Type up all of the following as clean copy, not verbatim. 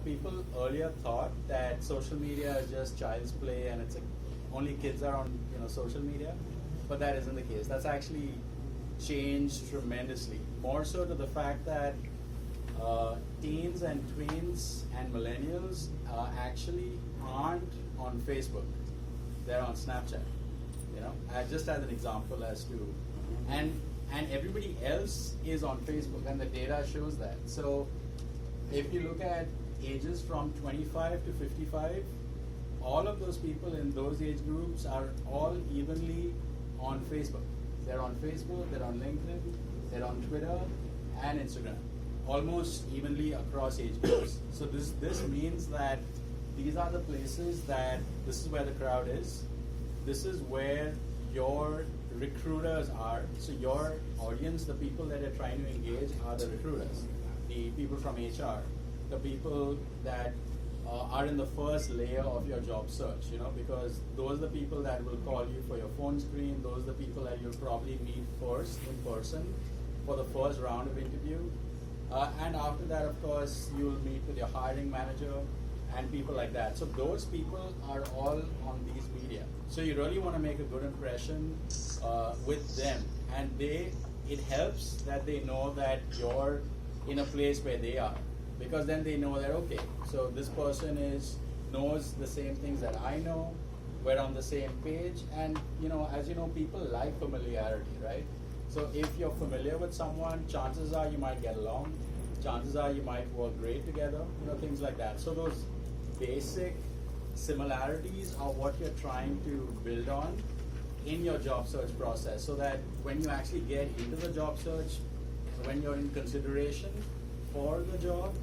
people earlier thought that social media is just child's play and only kids are on social media, but that isn't the case. That's actually changed tremendously. More so to the fact that teens and tweens and millennials actually aren't on Facebook. They're on Snapchat. Just as an example as to, and everybody else is on Facebook, and the data shows that. So if you look at ages from 25 to 55, all of those people in those age groups are all evenly on Facebook. They're on Facebook, they're on LinkedIn, they're on Twitter and Instagram, almost evenly across age groups. So this means that these are the places that this is where the crowd is. This is where your recruiters are. So your audience, the people that are trying to engage, are the recruiters, the people from HR, the people that are in the first layer of your job search, because those are the people that will call you for your phone screen. Those are the people that you'll probably meet first in person for the first round of interview. And after that, of course, you'll meet with your hiring manager and people like that. So those people are all on these media. So you really want to make a good impression with them. And it helps that they know that you're in a place where they are. Because then they know that, okay, so this person knows the same things that I know, we're on the same page, and as you know, people like familiarity, right? So if you're familiar with someone, chances are you might get along, chances are you might work great together, things like that. So those basic similarities are what you're trying to build on in your job search process, so that when you actually get into the job search, when you're in consideration for the job,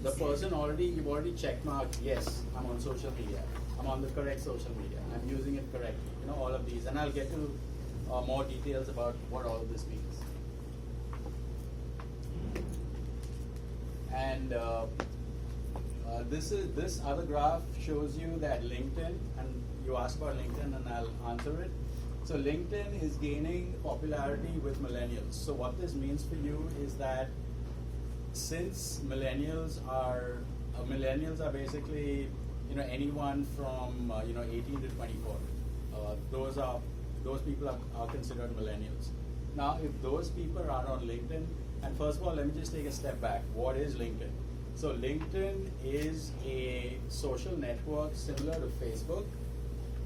the person you've already checkmarked, yes, I'm on social media, I'm on the correct social media, I'm using it correctly, all of these. And I'll get to more details about what all of this means. And this other graph shows you that LinkedIn, and you asked about LinkedIn and I'll answer it. So LinkedIn is gaining popularity with millennials. So what this means for you is that since millennials are basically anyone from 18 to 24, those people are considered millennials. Now, if those people are on LinkedIn, and first of all, let me just take a step back. What is LinkedIn? So LinkedIn is a social network similar to Facebook,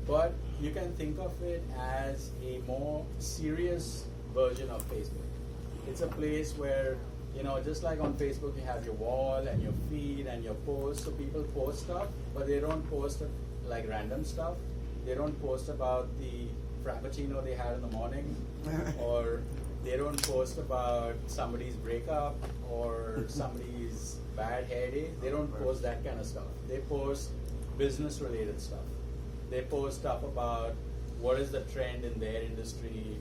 but you can think of it as a more serious version of Facebook. It's a place where just like on Facebook, you have your wall and your feed and your posts. So people post stuff, but they don't post like random stuff. They don't post about the frappuccino they had in the morning, or they don't post about somebody's breakup or somebody's bad hair day. They don't post that kind of stuff. They post business-related stuff. They post stuff about what is the trend in their industry,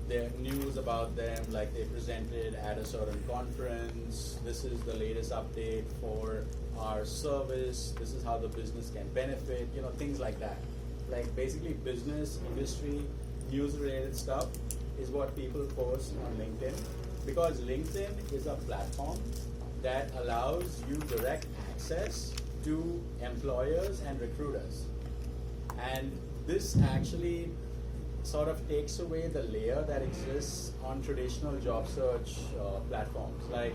their news about them, like they presented at a certain conference. This is the latest update for our service. This is how the business can benefit, things like that. Like basically business, industry, news-related stuff is what people post on LinkedIn, because LinkedIn is a platform that allows you direct access to employers and recruiters. And this actually sort of takes away the layer that exists on traditional job search platforms. Like,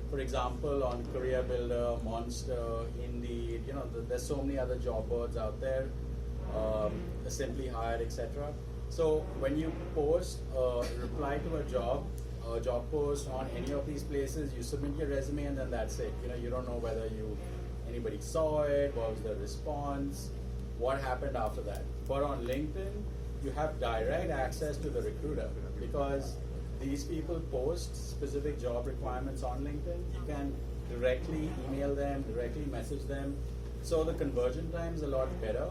for example, on Career Builder, Monster, Indeed, there's so many other job boards out there, Simply Hired, etc. So when you post reply to a job post on any of these places, you submit your resume and then that's it. You don't know whether anybody saw it, what was the response, what happened after that. But on LinkedIn, you have direct access to the recruiter, because these people post specific job requirements on LinkedIn. You can directly email them, directly message them. So the conversion time is a lot better,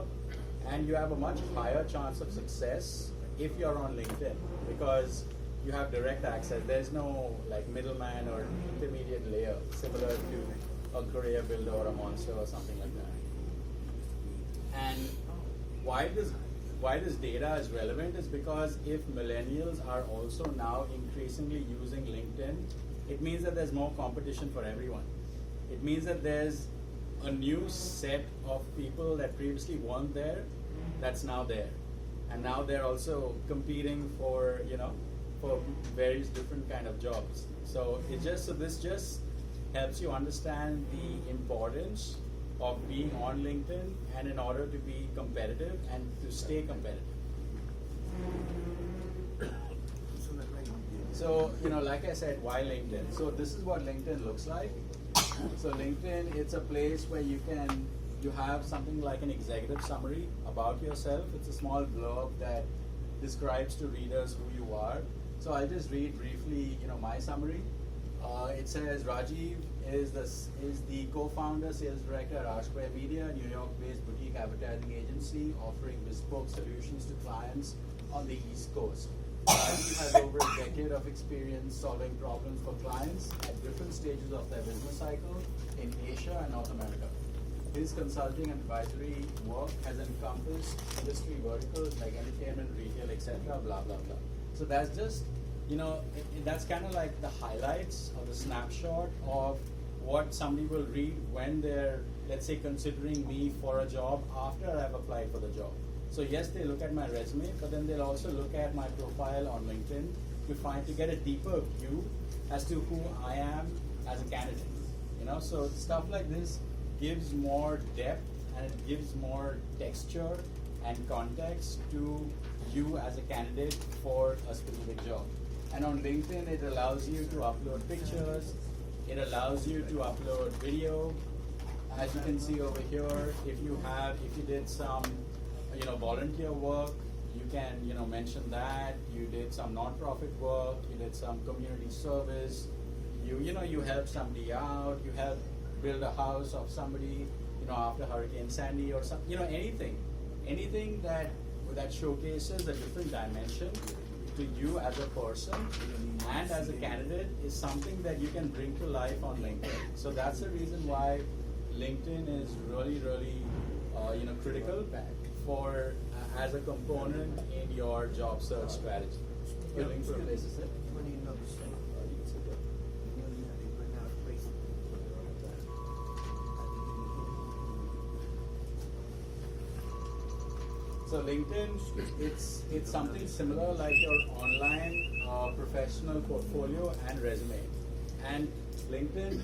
and you have a much higher chance of success if you're on LinkedIn, because you have direct access. There's no middleman or intermediate layer similar to a Career Builder or a Monster or something like that. And why this data is relevant is because if millennials are also now increasingly using LinkedIn, it means that there's more competition for everyone. It means that there's a new set of people that previously weren't there, that's now there, and now they're also competing for for various different kind of jobs. So this just helps you understand the importance of being on LinkedIn, and in order to be competitive and to stay competitive. So, like I said, why LinkedIn? So this is what LinkedIn looks like. So LinkedIn, it's a place where you have something like an executive summary about yourself. It's a small blurb that describes to readers who you are. So I'll just read briefly, my summary. It says Rajiv is the co-founder, sales director at RSquare Media, New York-based boutique advertising agency offering bespoke solutions to clients on the East Coast. Rajiv has over a decade of experience solving problems for clients at different stages of their business cycle in Asia and North America. His consulting and advisory work has encompassed industry verticals like entertainment, retail, etc., blah, blah, blah. So that's just, that's kind of like the highlights or the snapshot of what somebody will read when they're, let's say, considering me for a job after I've applied for the job. So yes, they look at my resume, but then they'll also look at my profile on LinkedIn to get a deeper view as to who I am as a candidate. So stuff like this gives more depth and it gives more texture and context to you as a candidate for a specific job. And on LinkedIn, it allows you to upload pictures, it allows you to upload video. As you can see over here, if you did some volunteer work, you can mention that you did some non-profit work, you did some community service, you helped somebody out, you helped build a house of somebody after Hurricane Sandy or some anything that showcases a different dimension to you as a person and as a candidate is something that you can bring to life on LinkedIn. So that's the reason why LinkedIn is really, really critical for as a component in your job search strategy. You're looking for a place to sit? So LinkedIn, it's something similar like your online professional portfolio and resume. And LinkedIn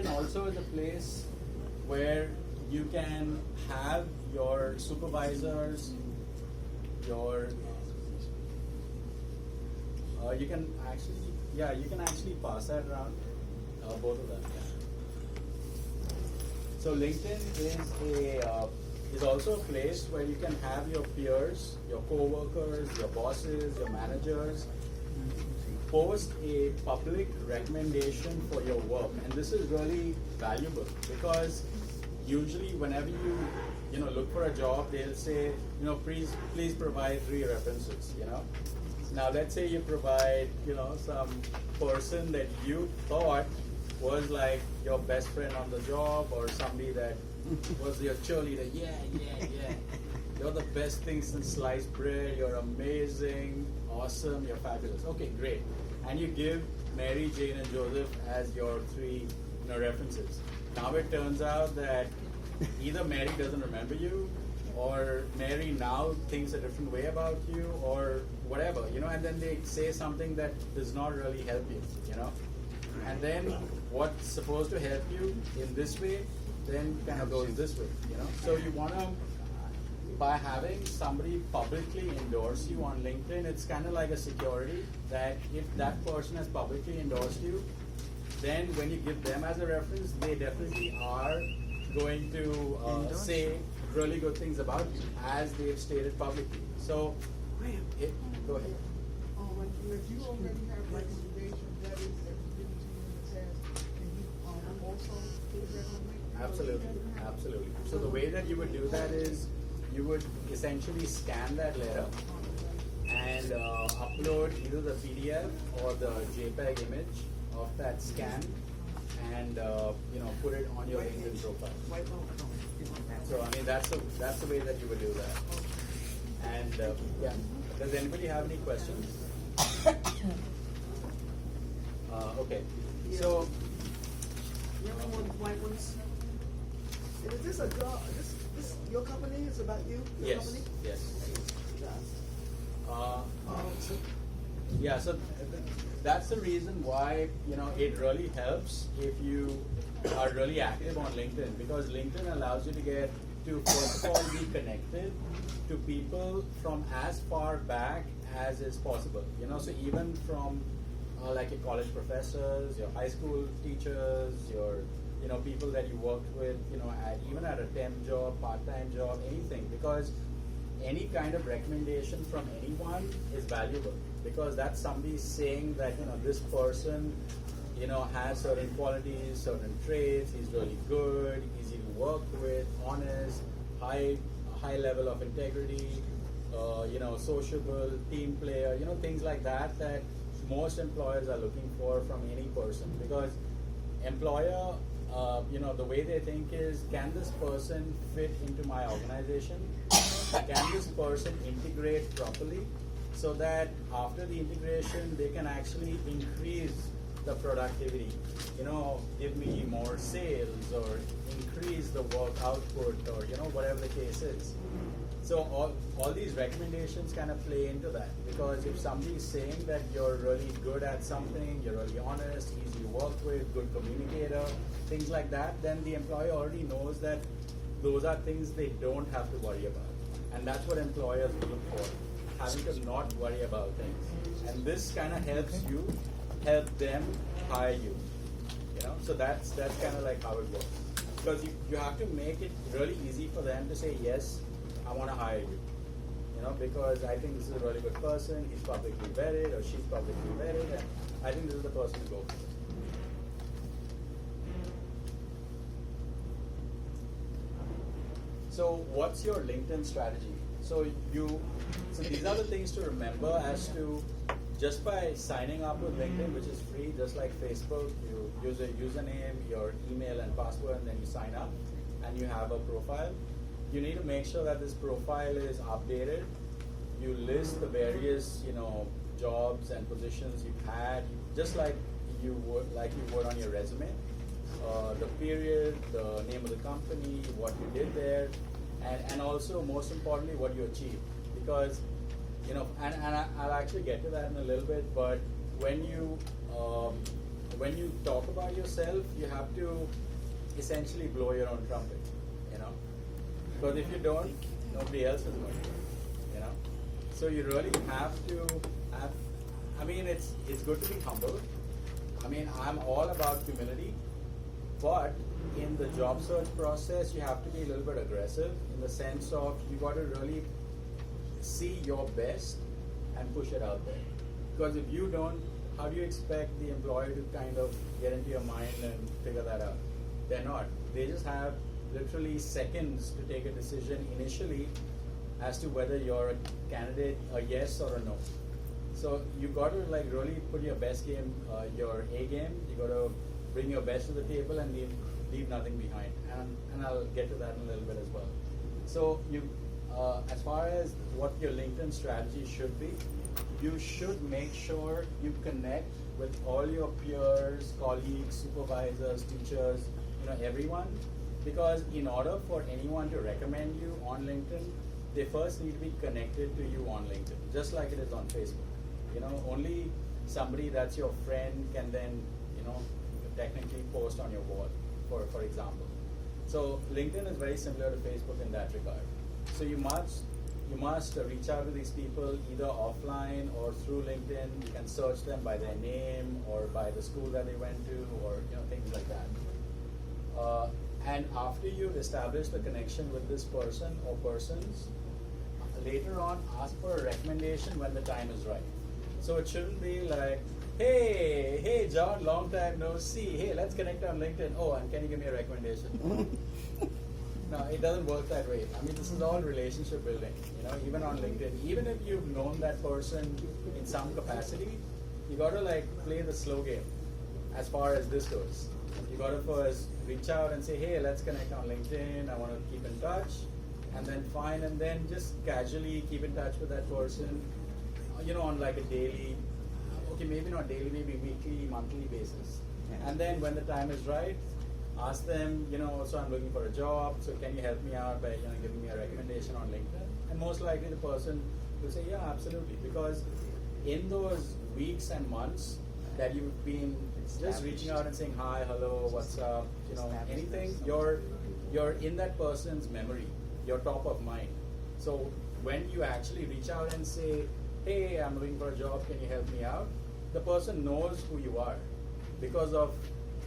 also is a place where you can have your supervisors, you can actually pass that around, both of them. Yeah. So LinkedIn is also a place where you can have your peers, your co-workers, your bosses, your managers post a public recommendation for your work. And this is really valuable because usually whenever you look for a job, they'll say, please provide 3 references, Now let's say you provide, some person that you thought was like your best friend on the job or somebody that was your cheerleader. Yeah. You're the best thing since sliced bread. You're amazing, awesome, you're fabulous. Okay, great. And you give Mary, Jane, and Joseph as your 3 references. Now it turns out that either Mary doesn't remember you, or Mary now thinks a different way about you, or whatever, and then they say something that does not really help you, And then what's supposed to help you in this way, then kind of goes this way, So you want to, by having somebody publicly endorse you on LinkedIn, it's kind of like a security that if that person has publicly endorsed you, then when you give them as a reference, they definitely are going to say really good things about you as they've stated publicly. So, go ahead. If you already have recommendations that is given to you in the past, can you also put that on LinkedIn? Absolutely. So the way that you would do that is you would essentially scan that letter and upload either the PDF or the JPEG image of that scan and put it on your LinkedIn profile. So that's the way that you would do that. And does anybody have any questions? Okay. So You have any more blank ones? this a job? This your company? It's about you? Your Yes. company? Yes. Yeah. Yeah, so that's the reason why it really helps if you are really active on LinkedIn, because LinkedIn allows you to get to first of all be connected to people from as far back as is possible. So even from like your college professors, your high school teachers, your people that you worked with, even at a temp job, part-time job, anything, because any kind of recommendation from anyone is valuable, because that's somebody saying that this person has certain qualities, certain traits, he's really good, easy to work with, honest, high level of integrity, sociable, team player, things like that most employers are looking for from any person. Because employer, the way they think is, can this person fit into my organization? Can this person integrate properly, so that after the integration they can actually increase the productivity, give me more sales or increase the work output, or whatever the case is. So all these recommendations kind of play into that, because if somebody is saying that you're really good at something, you're really honest, easy to work with, good communicator, things like that, then the employer already knows that those are things they don't have to worry about. And that's what employers look for, having to not worry about things. And this kind of helps you help them hire you. So that's kind of like how it works. Because you have to make it really easy for them to say, yes, I want to hire you. Because I think this is a really good person, he's publicly vetted or she's publicly vetted, and I think this is the person to go for. So what's your LinkedIn strategy? So these are the things to remember as to, just by signing up with LinkedIn, which is free, just like Facebook, you use a username, your email and password, and then you sign up and you have a profile. You need to make sure that this profile is updated. You list the various, jobs and positions you've had, just like you would on your resume. The period, the name of the company, what you did there, and also most importantly what you achieved. Because and I'll actually get to that in a little bit, but when you talk about yourself, you have to essentially blow your own trumpet, because if you don't, nobody else is going to, So you really have to have, it's good to be humble. I'm all about humility, but in the job search process, you have to be a little bit aggressive, in the sense of you got to really see your best and push it out there. Because if you don't, how do you expect the employer to kind of get into your mind and figure that out? They're not. They just have literally seconds to take a decision initially as to whether you're a candidate, a yes or a no. So you got to really put your best game, your A game. You got to bring your best to the table and leave nothing behind. And I'll get to that in a little bit as well. So as far as what your LinkedIn strategy should be, you should make sure you connect with all your peers, colleagues, supervisors, teachers, everyone. Because in order for anyone to recommend you on LinkedIn, they first need to be connected to you on LinkedIn, just like it is on Facebook. Only somebody that's your friend can then, technically post on your wall, for example. So LinkedIn is very similar to Facebook in that regard. So you must reach out to these people either offline or through LinkedIn. You can search them by their name or by the school that they went to, or things like that. And after you've established the connection with this person or persons, later on ask for a recommendation when the time is right. So it shouldn't be like, hey John, long time no see. Hey, let's connect on LinkedIn. Oh, and can you give me a recommendation? No, it doesn't work that way. This is all relationship building, even on LinkedIn. Even if you've known that person in some capacity, you got to play the slow game as far as this goes. You got to first reach out and say, hey, let's connect on LinkedIn. I want to keep in touch. And then just casually keep in touch with that person, on a daily, okay, maybe not daily, maybe weekly, monthly basis. And then when the time is right, Ask them, so I'm looking for a job, so can you help me out by, giving me a recommendation on LinkedIn? And most likely the person will say, yeah, absolutely, because in those weeks and months that you've been just reaching out and saying hi, hello, what's up, anything, you're in that person's memory, you're top of mind. So when you actually reach out and say, hey, I'm looking for a job, can you help me out? The person knows who you are because of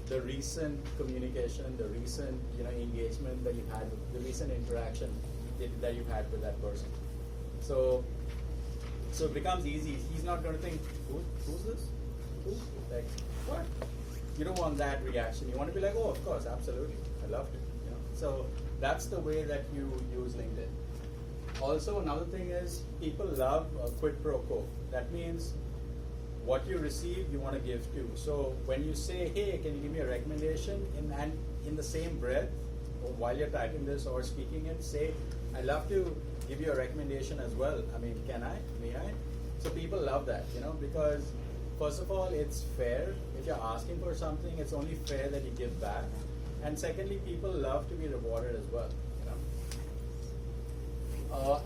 the recent communication, the recent engagement that you've had, the recent interaction that you've had with that person. So it becomes easy. He's not going to think, who's this? Who? Like, what? You don't want that reaction. You want to be like, oh, of course, absolutely, I love it. So that's the way that you use LinkedIn. Also, another thing is people love quid pro quo. That means what you receive, you want to give too. So when you say, hey, can you give me a recommendation, and in the same breath, or while you're typing this or speaking it, say, I'd love to give you a recommendation as well. I mean, can I? May I? So people love that, because first of all, it's fair. If you're asking for something, it's only fair that you give back. And secondly, people love to be rewarded as well.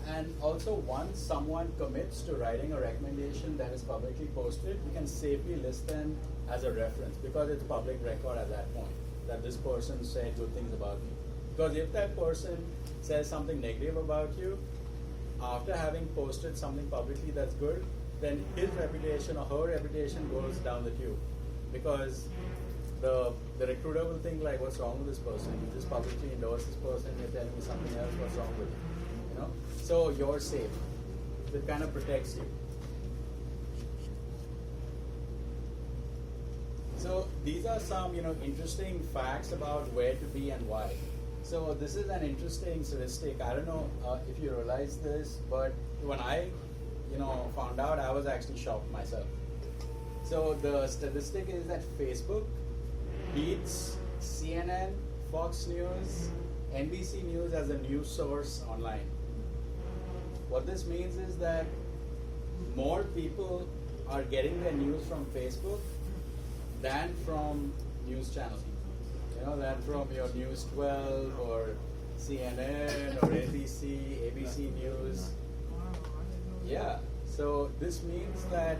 And also, once someone commits to writing a recommendation that is publicly posted, you can safely list them as a reference because it's public record at that point that this person said good things about me. Because if that person says something negative about you, after having posted something publicly that's good, then his reputation or her reputation goes down the tube. Because the recruiter will think like, what's wrong with this person? You just publicly endorse this person, you're telling me something else, what's wrong with you? So you're safe. It kind of protects you. So these are some interesting facts about where to be and why. So this is an interesting statistic. I don't know if you realize this, but when I found out, I was actually shocked myself. So the statistic is that Facebook beats CNN, Fox News, NBC News as a news source online. What this means is that more people are getting their news from Facebook than from news channels. Than from your News 12 or CNN or NBC, ABC News. Yeah, so this means that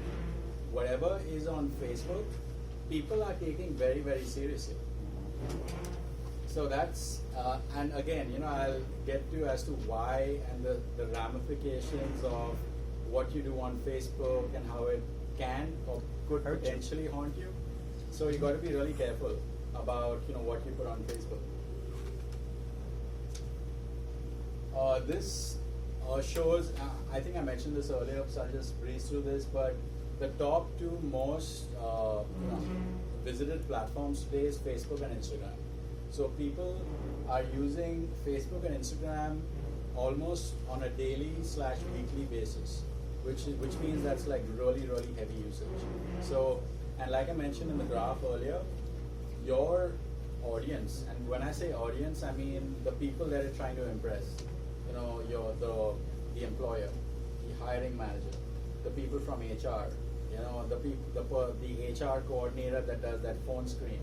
whatever is on Facebook, people are taking very, very seriously. So that's, and again, I'll get to as to why and the ramifications of what you do on Facebook and how it can or could potentially haunt you. So you got to be really careful about what you put on Facebook. This shows, I think I mentioned this earlier, so I'll just breeze through this, but the top two most visited platforms today is Facebook and Instagram. So people are using Facebook and Instagram almost on a daily/weekly basis, which means that's like really, really heavy usage. So, and like I mentioned in the graph earlier, your audience, and when I say audience, I mean the people that you're trying to impress. The employer, the hiring manager, the people from HR, the HR coordinator that does that phone screen,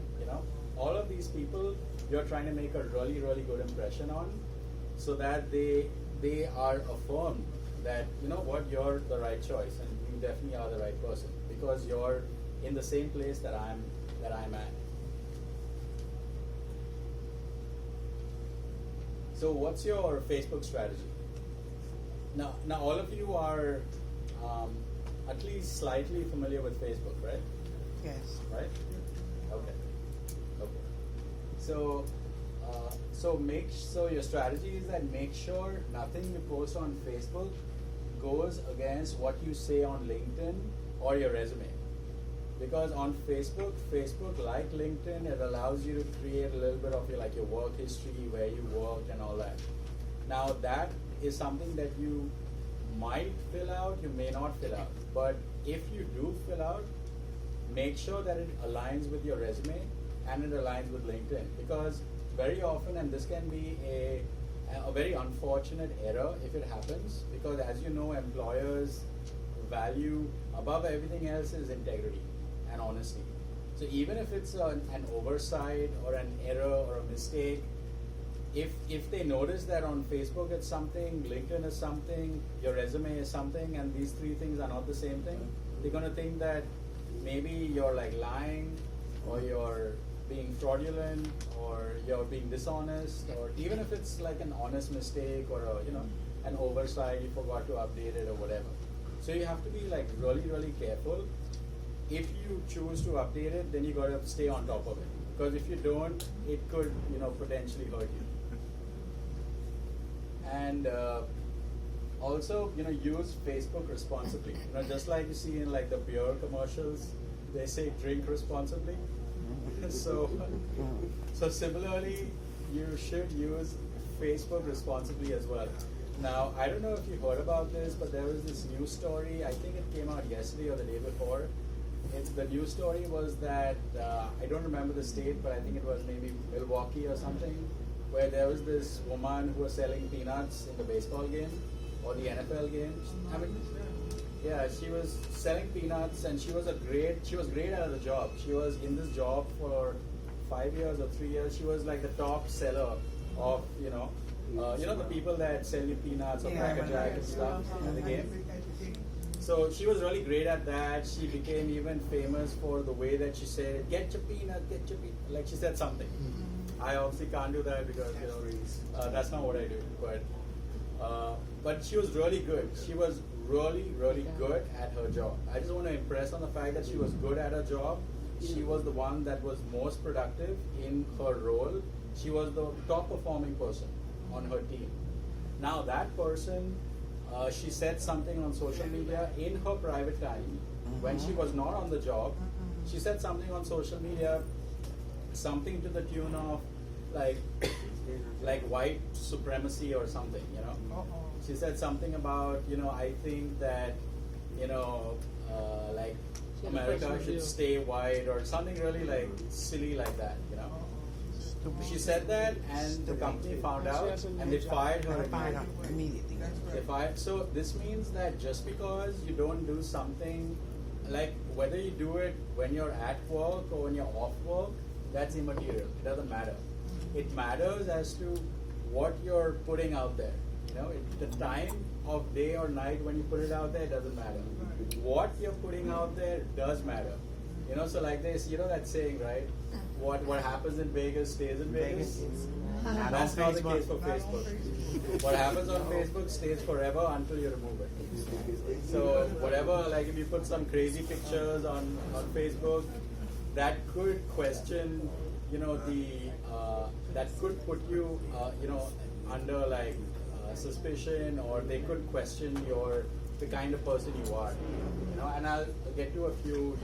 all of these people you're trying to make a really, really good impression on, so that they are affirmed that you're the right choice and you definitely are the right person because you're in the same place that I'm at. So what's your Facebook strategy? Now all of you are at least slightly familiar with Facebook, right? Yes. Right? Okay. So your strategy is that make sure nothing you post on Facebook goes against what you say on LinkedIn or your resume. Because on Facebook, like LinkedIn, it allows you to create a little bit of your work history, where you worked and all that. Now that is something that you might fill out, you may not fill out. But if you do fill out, make sure that it aligns with your resume and it aligns with LinkedIn. Because very often, and this can be a very unfortunate error if it happens, because as you know, employers value above everything else is integrity and honesty. So even if it's an oversight or an error or a mistake, if they notice that on Facebook it's something, LinkedIn is something, your resume is something, and these three things are not the same thing, they're gonna think that maybe you're like lying, or you're being fraudulent, or you're being dishonest, or even if it's like an honest mistake or an oversight, you forgot to update it or whatever. So you have to be like really, really careful. If you choose to update it, then you gotta stay on top of it. Because if you don't, it could, potentially hurt you. And also, use Facebook responsibly. Just like you see in like the beer commercials, they say drink responsibly. So similarly, you should use Facebook responsibly as well. Now, I don't know if you heard about this, but there was this news story. I think it came out yesterday or the day before. The news story was that I don't remember the state, but I think it was maybe Milwaukee or something, where there was this woman who was selling peanuts in the baseball game or the NFL game. I mean, yeah, she was selling peanuts, and she was great at the job. She was in this job for 5 years or 3 years. She was like the top seller of the people that sell you peanuts or Cracker Jack and stuff in the game. So she was really great at that. She became even famous for the way that she said, "Get your peanut, get your peanut." Like she said something. I obviously can't do that because that's not what I do. But she was really good. She was really, really good at her job. I just want to impress on the fact that she was good at her job. She was the one that was most productive in her role. She was the top performing person on her team. Now that person, she said something on social media in her private time when she was not on the job. She said something on social media, something to the tune of like white supremacy or something, She said something about, I think that, like America should stay white or something really like silly like that, She said that, and the company found out, and they fired her immediately. They fired. So this means that just because you don't do something, like whether you do it when you're at work or when you're off work, that's immaterial. It doesn't matter. It matters as to what you're putting out there. The time of day or night when you put it out there doesn't matter. What you're putting out there does matter. So like this, that saying, right? What happens in Vegas stays in Vegas. And that's not the case for Facebook. What happens on Facebook stays forever until you remove it. So whatever, like if you put some crazy pictures on Facebook, that could question, that could put you, under like suspicion, or they could question the kind of person you are. And I'll get to a few,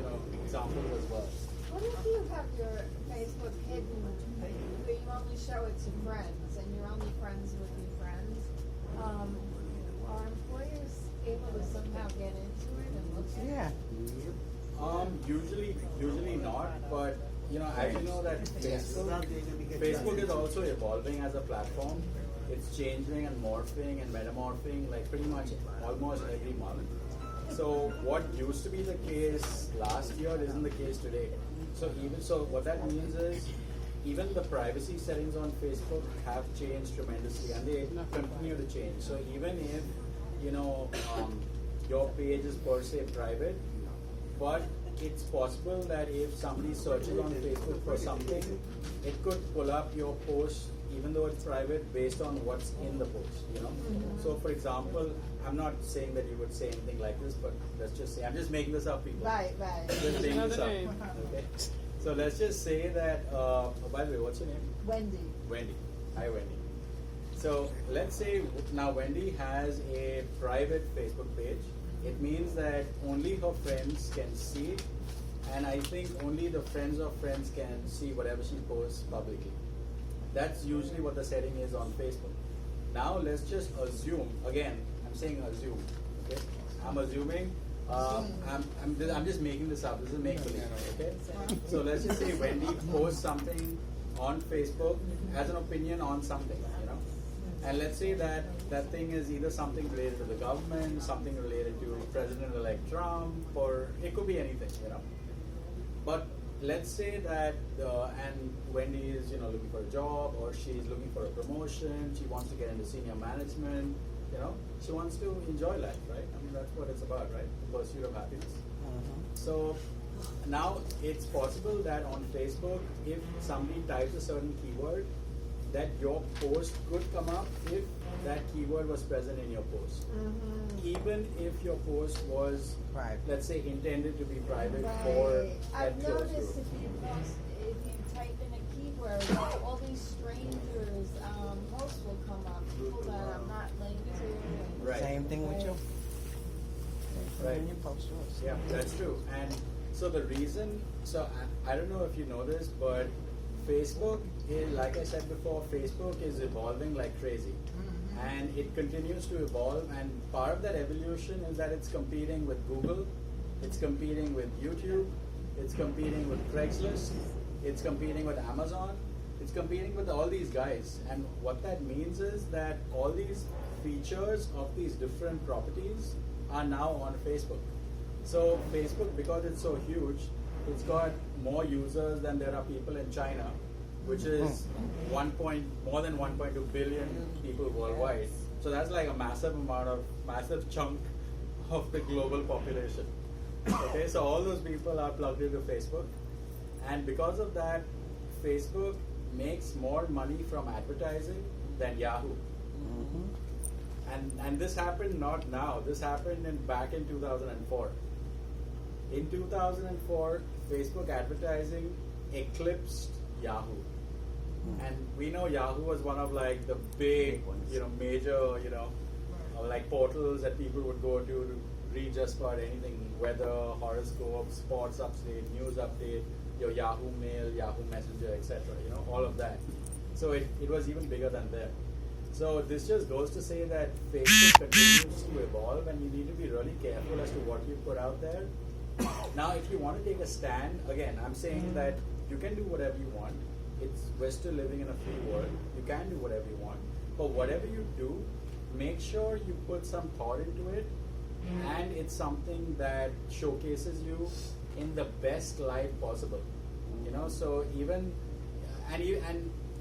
examples as well. What if you have your Facebook hidden, where you only show it to friends, and you're only friends with your friends? Are employers able to somehow get into it and look at it? Usually not, but as you know that Facebook is also evolving as a platform. It's changing and morphing and metamorphing like pretty much almost every month. So what used to be the case last year isn't the case today. So what that means is even the privacy settings on Facebook have changed tremendously, and they continue to change. So even if your page is per se private, but it's possible that if somebody searches on Facebook for something, it could pull up your post even though it's private based on what's in the post, So for example, I'm not saying that you would say anything like this, but let's just say, I'm just making this up, people. Right. Just making this up. Okay. So let's just say that, by the way, what's your name? Wendy. Wendy. Hi, Wendy. So let's say now Wendy has a private Facebook page. It means that only her friends can see it, and I think only the friends of friends can see whatever she posts publicly. That's usually what the setting is on Facebook. Now let's just assume, again, I'm saying assume, okay? I'm assuming, I'm just making this up, this is make-believe, okay? So let's just say Wendy posts something on Facebook, has an opinion on something, And let's say that that thing is either something related to the government, something related to President-elect Trump, or it could be anything, But let's say that and Wendy is looking for a job, or she's looking for a promotion. She wants to get into senior management. She wants to enjoy life, right? I mean, that's what it's about, right? The pursuit of happiness. So now it's possible that on Facebook, if somebody types a certain keyword, that your post could come up if that keyword was present in your post. Even if your post was, let's say, intended to be private for I've that close noticed group. if you type in a keyword, all these strangers posts will come up, people that I'm not linked to. And Right. Same thing with you. Right. When you post yours. Yeah, that's true. And so the reason, I don't know if you know this, but Facebook is, like I said before, Facebook is evolving like crazy. And it continues to evolve, and part of that evolution is that it's competing with Google, it's competing with YouTube, it's competing with Craigslist, it's competing with Amazon, it's competing with all these guys. And what that means is that all these features of these different properties are now on Facebook. So Facebook, because it's so huge, it's got more users than there are people in China, which is more than 1.2 billion people worldwide. So that's like a massive chunk of the global population. Okay, so all those people are plugged into Facebook, and because of that, Facebook makes more money from advertising than Yahoo. And this happened not now. This happened back in 2004. In 2004, Facebook advertising eclipsed Yahoo. And we know Yahoo was one of like the big, major, like portals that people would go to read just about anything, weather, horoscope, sports update, news update, your Yahoo Mail, Yahoo Messenger, etc. All of that. So it was even bigger than them. So this just goes to say that Facebook continues to evolve, and you need to be really careful as to what you put out there. Now, if you want to take a stand, again, I'm saying that you can do whatever you want. We're still living in a free world. You can do whatever you want. But whatever you do, make sure you put some thought into it, and it's something that showcases you in the best light possible. So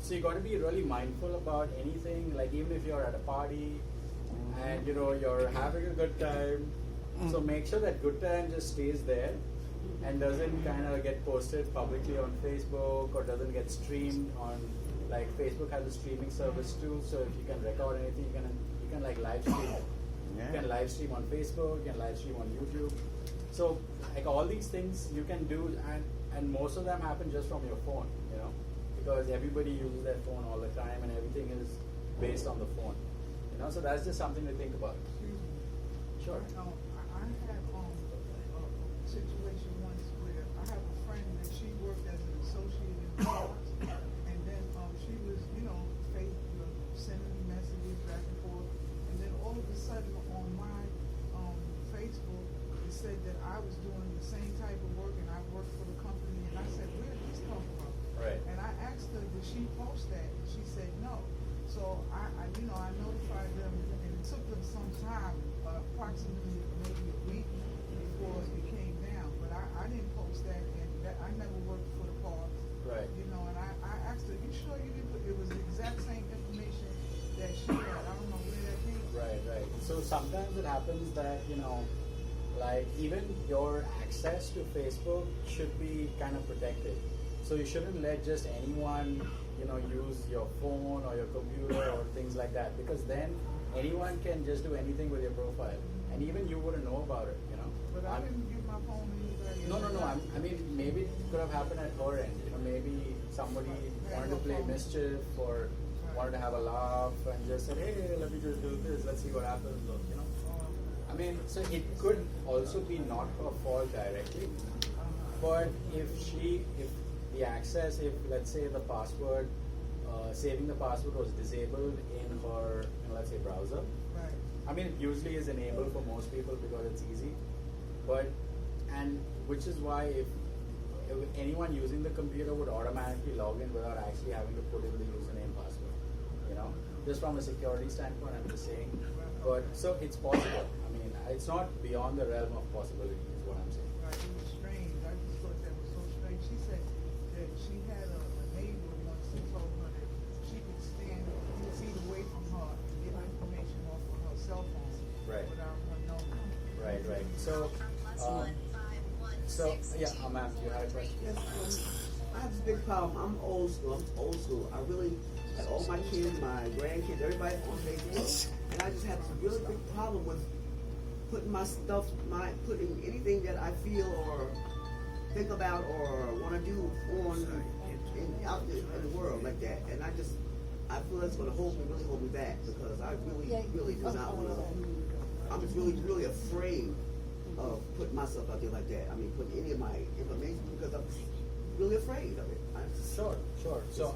so you got to be really mindful about anything. Like even if you're at a party and you're having a good time, so make sure that good time just stays there and doesn't kind of get posted publicly on Facebook, or doesn't get streamed on, like Facebook has a streaming service too. So if you can record anything, you can like live stream it. You can live stream on Facebook, you can live stream on YouTube. So like all these things you can do, and most of them happen just from your phone, because everybody uses their phone all the time, and everything is based on the phone. So that's just something to think about. Sure. I had a situation once where I have a friend that she worked as an associate in Paris, and then she was, sending me messages back and forth, and then all of a sudden on my Facebook, it said that I was doing the same type of work, and I worked for the company, and I said, where did this come from? Right. And I asked her, did she post that? And she said no. So I notified them, and it took them some time, approximately maybe a week before it came down. But I didn't post that, and I never worked for the parks. Right. And I asked her, you sure you didn't put, it was the exact same information that she had. I don't know where that came from. Right. So sometimes it happens that, like even your access to Facebook should be kind of protected. So you shouldn't let just anyone, use your phone or your computer or things like that, because then anyone can just do anything with your profile, and even you wouldn't know about it, But I didn't give my phone to anybody. No. I mean, maybe it could have happened at her end. Maybe somebody wanted to play mischief or wanted to have a laugh and just said, hey, let me just do this. Let's see what happens. I mean, so it could also be not her fault directly, but if the access, if let's say the password, saving the password was disabled in her, let's say, browser. Right. I mean, it usually is enabled for most people because it's easy, and which is why if anyone using the computer would automatically log in without actually having to put in the username password, just from a security standpoint, I'm just saying. But so it's possible. I mean, it's not beyond the realm of possibility, is what I'm saying. Right, it was strange. I just thought that was so strange. She said she had a neighbor once who told her that she could stand 2 feet away from her and get information off of her cell phone Right. without her knowing. Right. So yeah, ma'am, you had a question? Yes, I have this big problem. I'm old school. I really, like all my kids, my grandkids, everybody on Facebook, and I just have this really big problem with putting my stuff, putting anything that I feel or think about or want to do on out in the world like that. And I feel that's going to really hold me back because I really do not want to. I'm just really afraid of putting myself out there like that. I mean, putting any of my information because I'm really afraid of it. Sure. So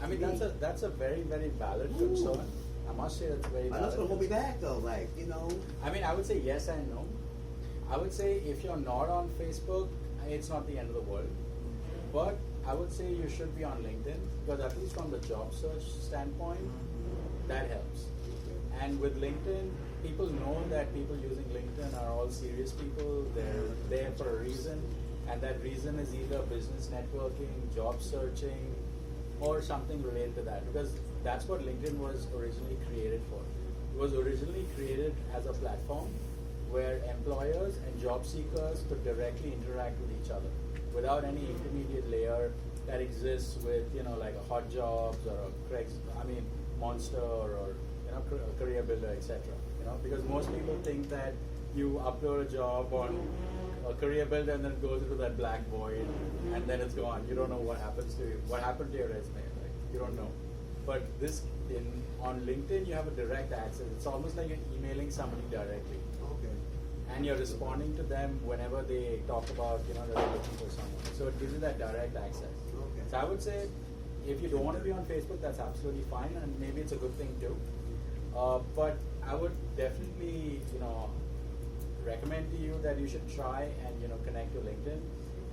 I mean that's a very valid concern. I must say that's very valid. That's gonna hold me back though, like, you know. I mean, I would say yes and no. I would say if you're not on Facebook, it's not the end of the world. But I would say you should be on LinkedIn because at least from the job search standpoint, that helps. And with LinkedIn, people know that people using LinkedIn are all serious people. They're there for a reason, and that reason is either business networking, job searching, or something related to that. Because that's what LinkedIn was originally created for. It was originally created as a platform where employers and job seekers could directly interact with each other without any intermediate layer that exists with, like a Hot Jobs or a Monster or a Career Builder, etc. Because most people think that you upload a job on a Career Builder and then it goes into that black void and then it's gone. You don't know what happened to your resume, right? You don't know. But on LinkedIn, you have a direct access. It's almost like you're emailing somebody directly. Okay. And you're responding to them whenever they talk about, that they're looking for someone. So it gives you that direct access. Okay. So I would say, if you don't want to be on Facebook, that's absolutely fine, and maybe it's a good thing too. But I would definitely, recommend to you that you should try and, connect to LinkedIn.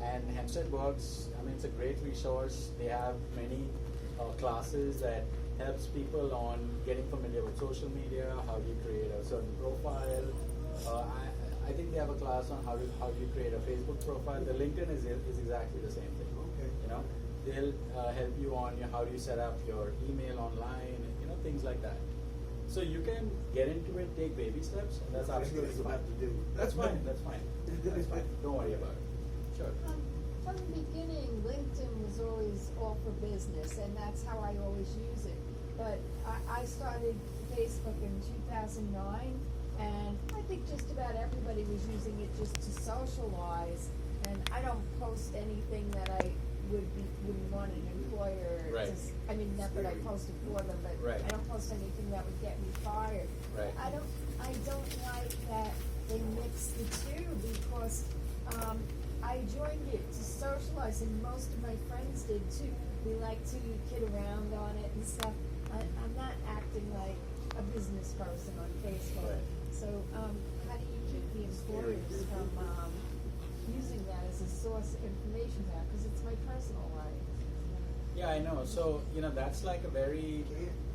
And Hempstead Works, it's a great resource. They have many classes that helps people on getting familiar with social media, how do you create a certain profile. I think they have a class on how do you create a Facebook profile. The LinkedIn is exactly the same thing. Okay. They'll help you on how do you set up your email online, things like that. So you can get into it, take baby steps, and that's absolutely what I fine. have to do. That's fine. That's fine. Don't worry about it. Sure. From the beginning, LinkedIn was always all for business, and that's how I always use it. But I started Facebook in 2009, and I think just about everybody was using it just to socialize. And I don't post anything that I wouldn't want an employer Right. not that I posted for them, but Right. I don't post anything that would get me fired. Right. I don't like that they mix the two because I joined it to socialize, and most of my friends did too. We like to kid around on it and stuff. I'm not acting like a business person on Facebook. Right. So how do you keep the employers from using that as a source of information now? Because it's my personal life. Yeah, I know. So, that's like a very,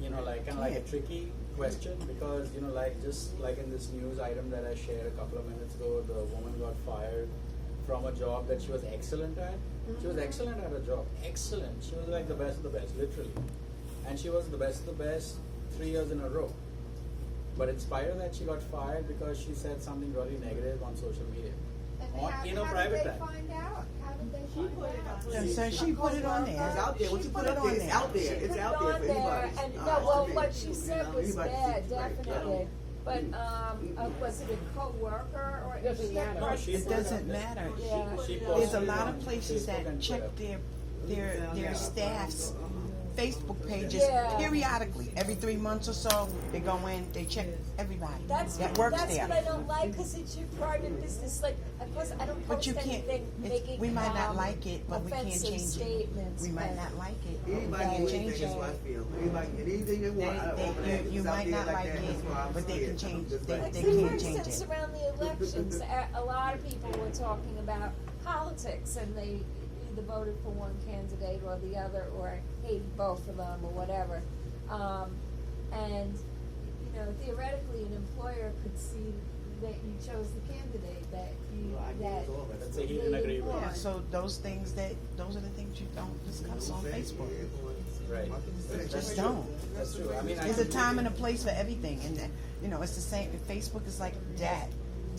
like a tricky question because, just like in this news item that I shared a couple of minutes ago, the woman got fired from a job that she was excellent at. She was excellent at her job. Excellent. She was like the best of the best, literally. And she was the best of the best 3 years in a row. But in spite of that, she got fired because she said something really negative on social media. And how did private they time. find out? How did they find out? So she put it on there. It's out there. Once you put it on there, it's out there. She It's put out it there on for there, anybody. and Nah, it's what big. she said was Anybody bad, sees it, right? definitely. But was it a co-worker or Doesn't she had matter. No, she It put doesn't it- matter. Yeah. She There's a posted lot on of places Facebook that and check Twitter. their staff's Facebook pages Yeah. periodically. Every 3 months or so, they go in, they check everybody that works that's there. what I don't like because it's your private business. Like, of course, I don't But post you can't. anything making We might not like it, but we can't offensive change it. statements. We might but- not like it. Anybody We can can't anything, change that's what I it. feel. Anybody can anything they want. You might not like it, but they can change. They Like, can for change instance, it. around the elections, a lot of people were talking about politics, and they either voted for one candidate or the other, or hated both of them, or whatever. And theoretically, an employer could see that you chose the candidate that you, Well, I think that. it's all of it. That's a he didn't agree with. Yeah, so those are the things you don't discuss on Facebook. Right. Just don't. That's true. I mean, There's a time and a place for everything, and it's the same. Facebook is like that.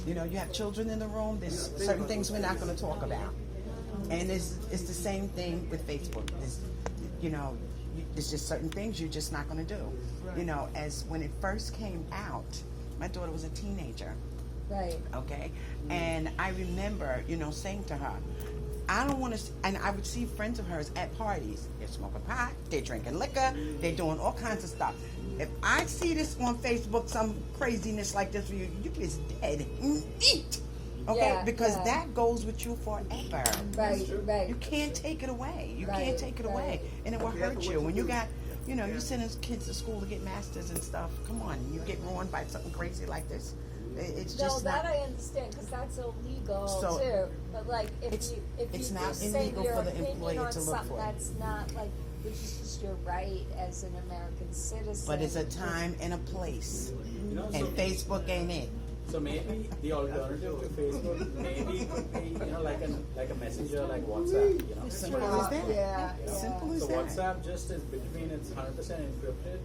You have children in the room. There's certain things we're not going to talk about, and it's the same thing with Facebook. There's just certain things you're just not going to do. As when it first came out, my daughter was a teenager. Right. Okay, and I remember, saying to her, I don't want to, and I would see friends of hers at parties. They're smoking pot, they're drinking liquor, they're doing all kinds of stuff. If I see this on Facebook, some craziness like this, you is dead. Eat. Okay, Yeah, because yeah. that goes with you forever. Right, right. You can't take it away. You Right, can't take it away, right. and it will Okay, hurt that's you what when you you do. got. You sending kids to school to get masters and stuff. Come on, you get ruined by something crazy like this. It's No, just that not. I understand because that's illegal So, too. But like, if it's- you it's you not just say illegal your for the opinion employer on to look something for it. that's not like, which is just your right as an American citizen. But it's a time and a place, and so, Facebook ain't it. so maybe the alternative to Facebook maybe could be, like a messenger like WhatsApp, Simple as that. Yeah, yeah. Simple as So that. WhatsApp just is between, it's 100% encrypted.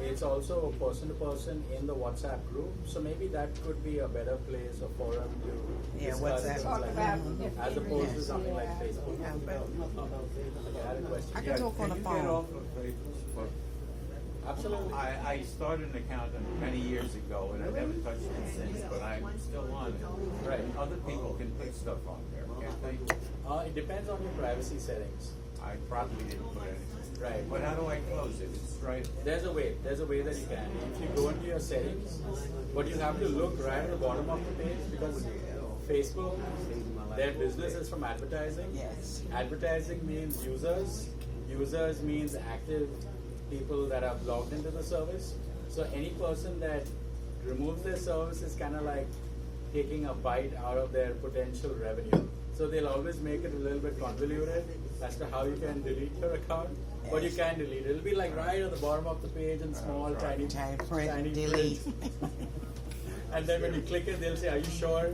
It's also person to person in the WhatsApp group. So maybe that could be a better place or forum to Yeah, discuss WhatsApp. things Talk like about that, if as you opposed to really- something like yeah. Facebook. Yeah, but Okay, I had a question. I can talk on the Can you phone. get off of Facebook? Absolutely. I started an account many years ago and I never touched it since, but I'm still on it. Right. Other people can put stuff on there, can't they? It depends on your privacy settings. I probably didn't put anything. Right. But how do I close it? It's right. There's a way that you can. If you go into your settings, but you have to look right at the bottom of the page because Facebook, their business is from advertising. Yes. Advertising means users. Users means active people that have logged into the service. So any person that removes their service is kind of like taking a bite out of their potential revenue. So they'll always make it a little bit convoluted as to how you can delete your account, but you can delete it. It'll be like right at the bottom of the page in small, tiny Print, delete. And then when you click it, they'll say, "Are you sure?"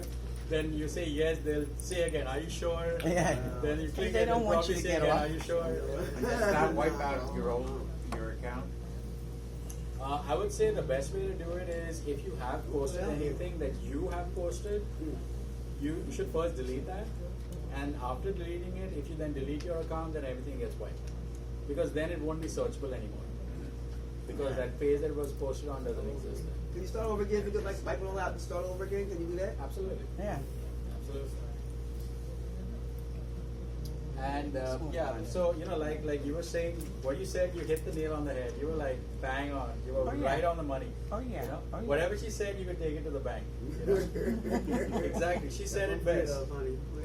Then you say yes. They'll say again, "Are you sure?" Yeah. Then you click They it. don't They'll want probably you to say get again, off. "Are you sure?" And does that wipe out your account? I would say the best way to do it is if you have posted anything that you have posted, you should first delete that. And after deleting it, if you then delete your account, then everything gets wiped. Because then it won't be searchable anymore. Because that page that was posted on doesn't exist then. Can you start over again? If you could like wipe it all out and start over again, can you do that? Absolutely. Yeah. Absolutely. And yeah, so like you were saying, what you said, you hit the nail on the head. You were like bang on. You were Oh, yeah. right on the money. Oh, yeah. You know? Oh, yeah. Whatever she said, you could take it to the bank. You know? Exactly. She said it best.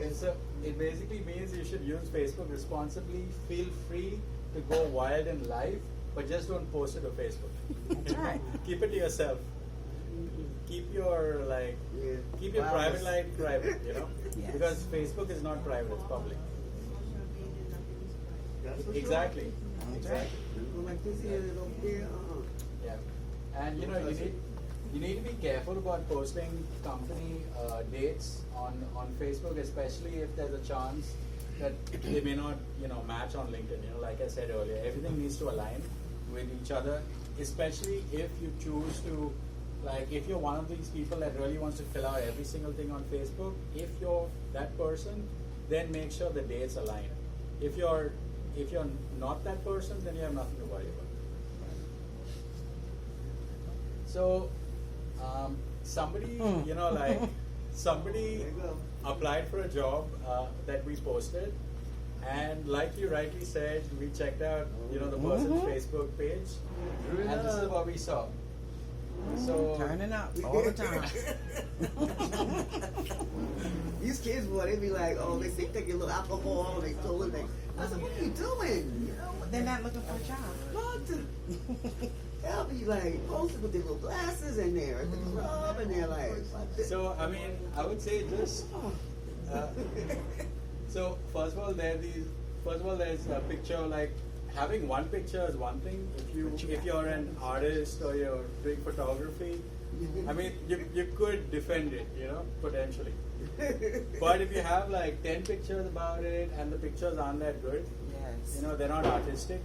And so it basically means you should use Facebook responsibly. Feel free to go wild in life, but just don't post it on Facebook. That's right. Keep it to yourself. Keep your keep your private life private. Yes. Because Facebook is not private; it's public. Exactly. Exactly. Like this here and over there. Yeah. And you need to be careful about posting company dates on Facebook, especially if there's a chance that they may not match on LinkedIn. Like I said earlier, everything needs to align with each other, especially if you choose to, if you're one of these people that really wants to fill out every single thing on Facebook. If you're that person, then make sure the dates align. If you're not that person, then you have nothing to worry about. So somebody somebody There you go. applied for a job that we posted, and like you rightly said, we checked out the person's Facebook page, and this is what we saw. So Turning up all the time. These kids, boy, they be like, oh, they take a little alcohol and they throw it. I said, what are you doing? They're not looking for a job. What? They'll be like posted with their little glasses in there at the club, and they're like, what the- So I mean, I would say just. So first of all, there's a picture. Like having one picture is one thing. If you're an artist or you're doing photography, I mean, you could defend it, you know, potentially. But if you have like 10 pictures about it and the pictures aren't that good, Yes. you know, they're not artistic,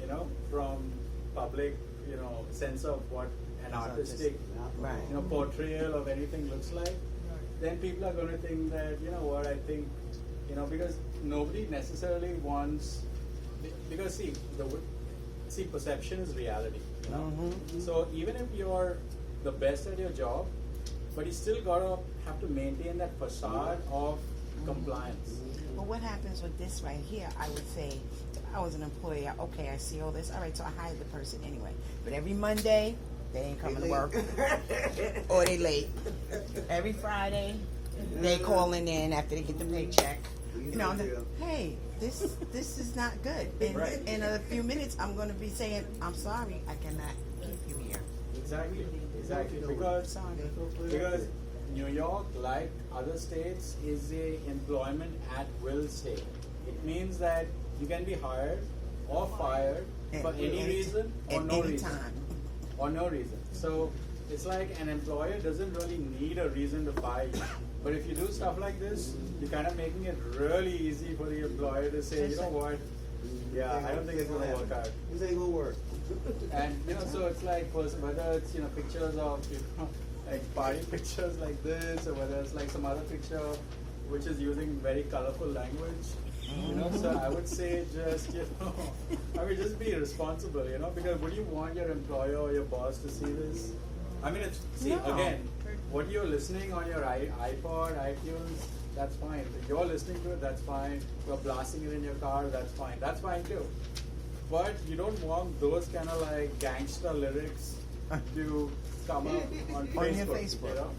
you know, from public, you know, sense of what an It's artistic, Right. you know, portrayal of anything looks like, then people are going to think that, you know what, I think, you know, because nobody necessarily wants, because see, perception is reality, you know. Mhm. So even if you're the best at your job, but you still gotta have to maintain that facade of compliance. But what happens with this right here? I would say, if I was an employer, okay, I see all this. All right, so I hired the person anyway. But every Monday, they ain't coming to work, or they late. Every Friday, they calling in after they get the paycheck. You know, hey, this is not good. And Right. in a few minutes, I'm going to be saying, I'm sorry, I cannot keep you here. Exactly. Sorry. Because New York, like other states, is a employment at will state. It means that you can be hired or fired for any reason or At no any reason. time. Or no reason. So it's like an employer doesn't really need a reason to fire you. But if you do stuff like this, you're kind of making it really easy for the employer to say, you know what, yeah, I don't think it's going to work out. This ain't gonna work. And you know, so it's like whether it's, you know, pictures of, you know, like party pictures like this, or whether it's like some other picture which is using very colorful language. You know, so I would say just, you know, I mean, just be responsible, you know, because would you want your employer or your boss to see this? I mean, it's, see, No. again, what you're listening on your iPod, iTunes, that's fine. If you're listening to it, that's fine. You're blasting it in your car, that's fine. That's fine too. But you don't want those kind of like gangster lyrics to come up on Facebook. On your Facebook. You know?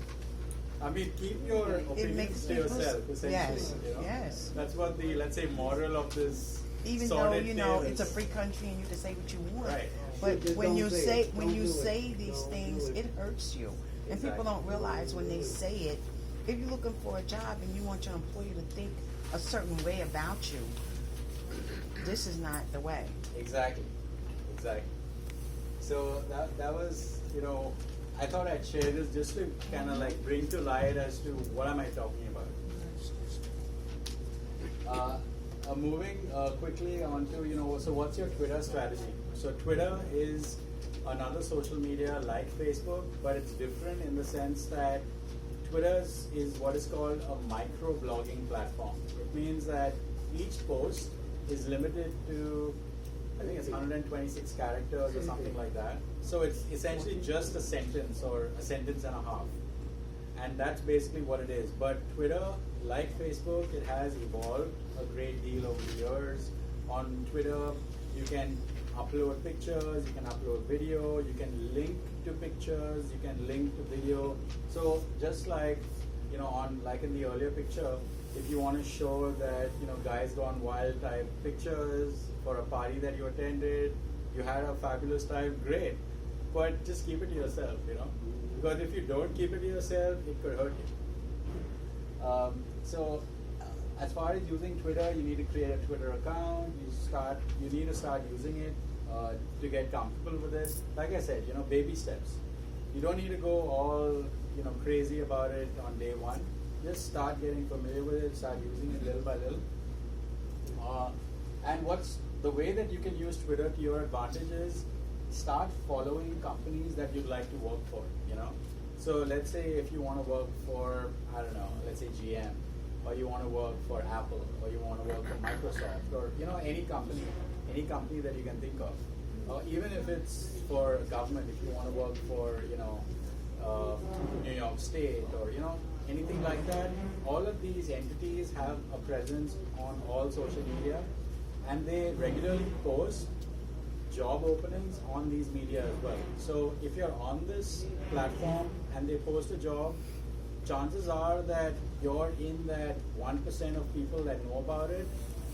I mean, keep your It opinions makes to people- yourself, essentially. yes, You know? yes. That's what the, let's say, moral of this Even though sordid you know tale it's a is. free country and you can say what you want, Right. but Just when don't you say say it. when Don't you do it. say these Don't things, do it hurts you, and people Exactly. don't realize when they say it. If you're looking for a job and you want your employer to think a certain way about you, this is not the way. Exactly. So that was, you know, I thought I'd share this just to kind of like bring to light as to what am I talking about. Moving quickly on to, you know, so what's your Twitter strategy? So Twitter is another social media like Facebook, but it's different in the sense that Twitter is what is called a micro-blogging platform. It means that each post is limited to, I think it's 126 characters or something like that. So it's essentially just a sentence or a sentence and a half. And that's basically what it is. But Twitter, like Facebook, it has evolved a great deal over the years. On Twitter, you can upload pictures, you can upload video, you can link to pictures, you can link to video. So just like, you know, on like in the earlier picture, if you want to show that, you know, guys gone wild type pictures for a party that you attended, you had a fabulous time, great. But just keep it to yourself, you know. Because if you don't keep it to yourself, it could hurt you. So as far as using Twitter, you need to create a Twitter account. You need to start using it to get comfortable with it. Like I said, you know, baby steps. You don't need to go all, you know, crazy about it on day one. Just start getting familiar with it. Start using it little by little. And what's the way that you can use Twitter to your advantage is start following companies that you'd like to work for, you know. So let's say if you want to work for, I don't know, let's say GM, or you want to work for Apple, or you want to work for Microsoft, or, you know, any company that you can think of. Even if it's for government, if you want to work for, you know, New York State, or, you know, anything like that, all of these entities have a presence on all social media, and they regularly post job openings on these media as well. So if you're on this platform and they post a job, chances are that you're in that 1% of people that know about it,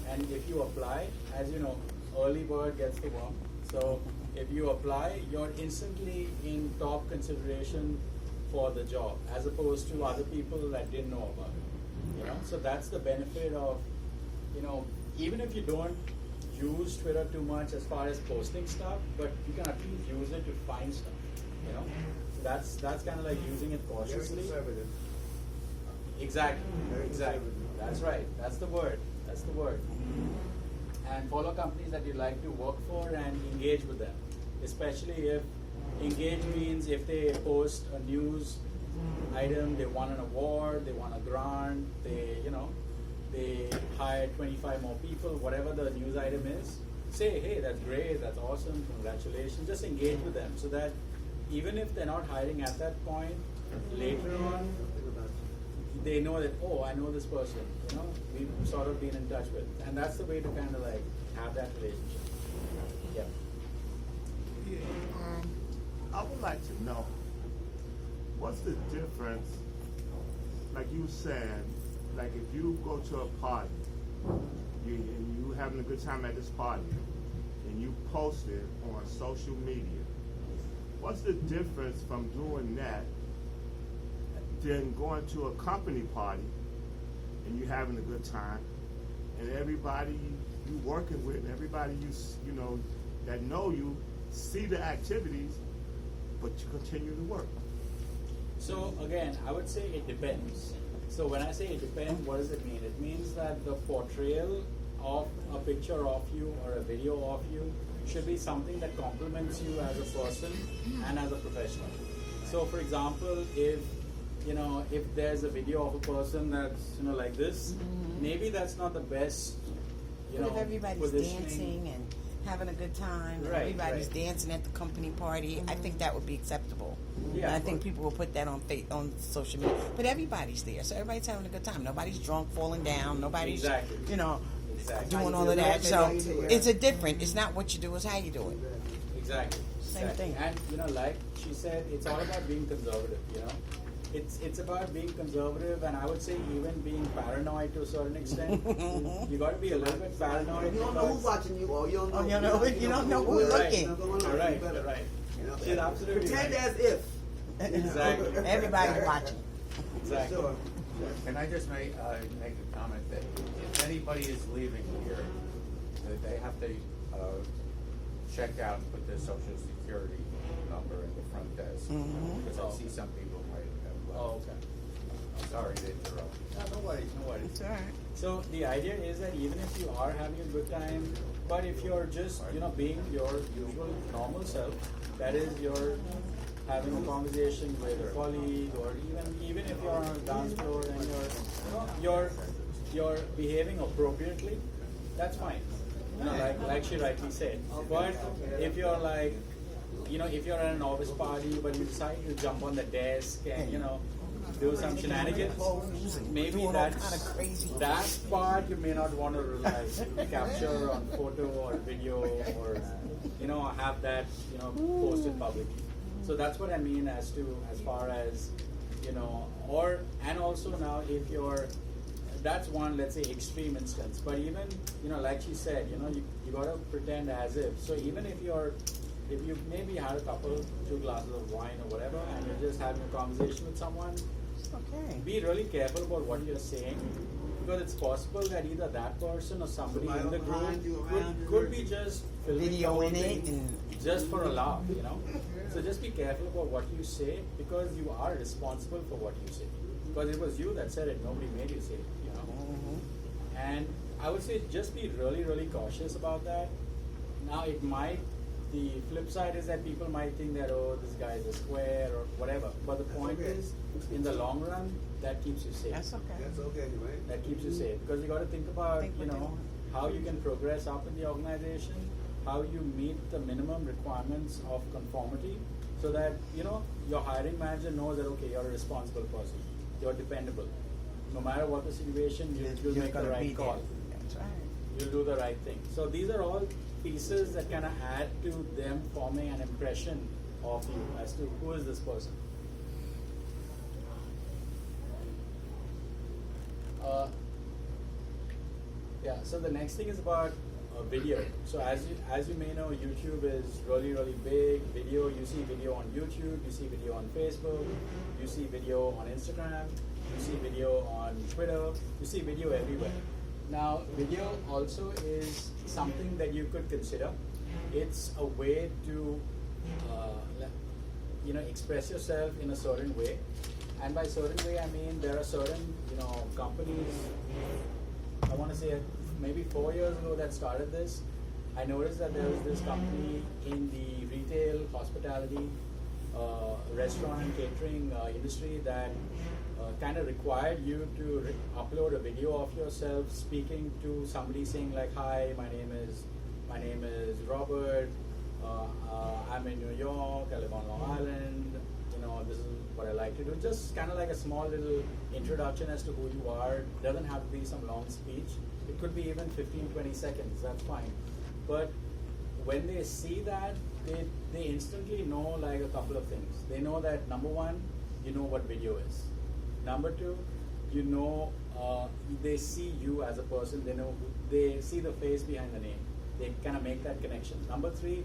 and if you apply, as you know, early bird gets the worm. So if you apply, you're instantly in top consideration for the job, as opposed to other people that didn't know about it. You know, so that's the benefit of, you know, even if you don't use Twitter too much as far as posting stuff, but you can at least use it to find stuff. You know, that's kind of like using it Very cautiously. conservative. Exactly. Very Exactly. conservative. That's right. That's the word. That's the word. And follow companies that you like to work for and engage with them. Especially if engage means if they post a news item, they won an award, they won a grant, they hired 25 more people, whatever the news item is, say, hey, that's great, that's awesome, congratulations. Just engage with them so that even if they're not hiring at that point, later on, they know that, oh, I know this person, we've sort of been in touch with. And that's the way to kind of like have that relationship. Yeah. Yeah, I would like to know, what's the difference, like you said, like if you go to a party, and you having a good time at this party, and you post it on social media, what's the difference from doing that than going to a company party, and you having a good time, and everybody you working with, and everybody you know that know you, see the activities, but you continue to work? So again, I would say it depends. So when I say it depends, what does it mean? It means that the portrayal of a picture of you or a video of you should be something that complements you as a person and as a professional. So for example, if there's a video of a person that's like this, maybe that's not the best But if everybody's positioning. dancing and having a good time, and Right, everybody's right. dancing at the company party, I think that would be acceptable. Yeah, I of think course. people will put that on social media. But everybody's there, so everybody's having a good time. Nobody's drunk, falling down. Nobody's, Exactly. doing Exactly. How you all do of it, that. So how you do it. it's a different. It's not what you do; it's how you do it. Exactly. Same Exactly. thing. And like she said, it's all about being conservative. It's about being conservative, and I would say even being paranoid to a certain extent. You got to be a little bit paranoid. You don't know who's watching you, or you don't know. You don't know who's Right. looking. You're right. You're right. She's absolutely Pretend right. as if. Exactly. Everybody's watching. Exactly. Sure. Can I just make a comment that if anybody is leaving here, that they have to check out and put their social security number in the front desk? Because I see some people might have left. Oh, okay. I'm sorry to interrupt. No worries. No worries. It's all right. So the idea is that even if you are having a good time, but if you're just being your usual normal self, that is you're having a conversation with a colleague, or even if you're on a dance floor and you're behaving appropriately, that's fine. Like she rightly said. But if you're like, if you're at an office party but you decide to jump on the desk and do some shenanigans, maybe Doing all that's kind of crazy. that part you may not want to capture on photo or video or have that posted publicly. So that's what I mean as far as and also now if you're, that's one, let's say, extreme instance. But even like she said, you gotta pretend as if. So even if you maybe had a two glasses of wine or whatever, and you're just having a conversation with someone, Okay. be really careful about what you're saying, because it's possible that either that person or somebody in the behind you, group around you, could be just filming the whole Videoing thing it and just for a laugh, So just be careful about what you say, because you are responsible for what you say. Because it was you that said it, nobody made you say it, And I would say just be really, really cautious about that. Now the flip side is that people might think that, oh, this guy is a square or whatever. But the point okay. is, in the long run, that keeps you safe. That's okay. That's okay, right? That keeps you safe, because you got to think about Think what they want. how you can progress up in the organization, how you meet the minimum requirements of conformity, so that your hiring manager knows that, okay, you're a responsible person, you're dependable. No matter what the situation, you'll You're make the gonna be right call. there. That's right. You'll do the right thing. So these are all pieces that kind of add to them forming an impression of you as to who is this person. So the next thing is about video. So as you may know, YouTube is really, really big. Video, you see video on YouTube, you see video on Facebook, you see video on Instagram, you see video on Twitter, you see video everywhere. Now, video also is something that you could consider. It's a way to, express yourself in a certain way. And by certain way, I mean there are certain, companies. I want to say maybe 4 years ago that started this. I noticed that there was this company in the retail, hospitality, restaurant and catering industry that kind of required you to upload a video of yourself speaking to somebody saying like, "Hi, my name is Robert. I'm in New York. I live on Long Island. This is what I like to do." Just kind of like a small little introduction as to who you are. It doesn't have to be some long speech. It could be even 15-20 seconds. That's fine. But when they see that, they instantly know like a couple of things. They know that number one, you know what video is. Number two, they see you as a person. They see the face behind the name. They kind of make that connection. Number three,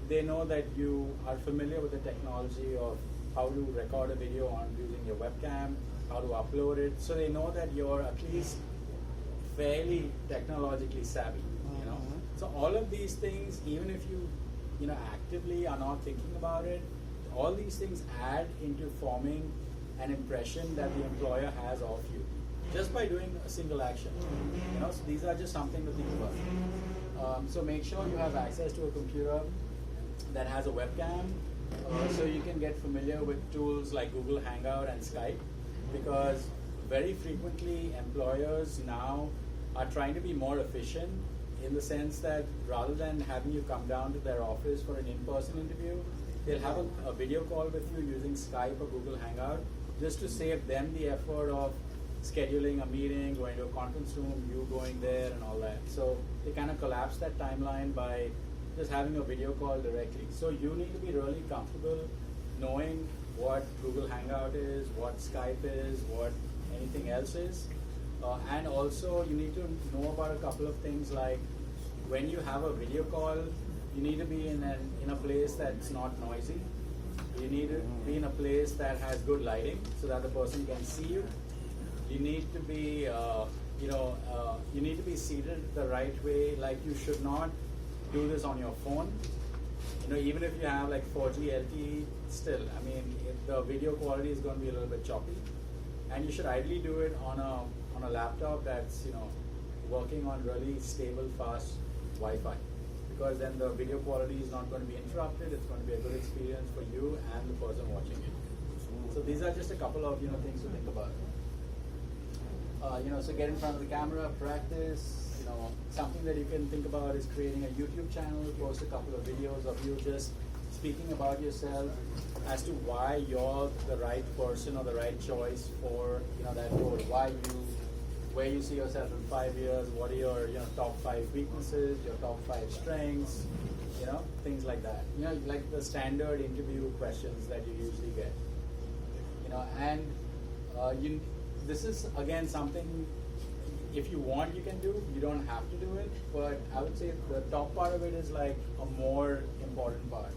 they know that you are familiar with the technology of how to record a video on using your webcam, how to upload it. So they know that you're at least fairly technologically savvy. So all of these things, even if you actively are not thinking about it, all these things add into forming an impression that the employer has of you just by doing a single action. So these are just something to think about. So make sure you have access to a computer that has a webcam, so you can get familiar with tools like Google Hangout and Skype, because very frequently employers now are trying to be more efficient in the sense that rather than having you come down to their office for an in-person interview, they'll have a video call with you using Skype or Google Hangout, just to save them the effort of scheduling a meeting, going to a conference room, you going there and all that. So they kind of collapse that timeline by just having a video call directly. So you need to be really comfortable knowing what Google Hangout is, what Skype is, what anything else is. And also you need to know about a couple of things, like when you have a video call, you need to be in a place that's not noisy. You need to be in a place that has good lighting so that the person can see you. You need to be, you need to be seated the right way. Like you should not do this on your phone. Even if you have like 4G LTE, still, I mean, the video quality is going to be a little bit choppy. And you should ideally do it on a laptop that's working on really stable, fast Wi-Fi, because then the video quality is not going to be interrupted. It's going to be a good experience for you and the person watching it. So these are just a couple of things to think about. So get in front of the camera, practice. Something that you can think about is creating a YouTube channel, post a couple of videos of you just speaking about yourself as to why you're the right person or the right choice for that role. Where you see yourself in 5 years, what are your top 5 weaknesses, your top 5 strengths, things like that. Like the standard interview questions that you usually get. This is again something, if you want you can do, you don't have to do it, but I would say the top part of it is like a more important part.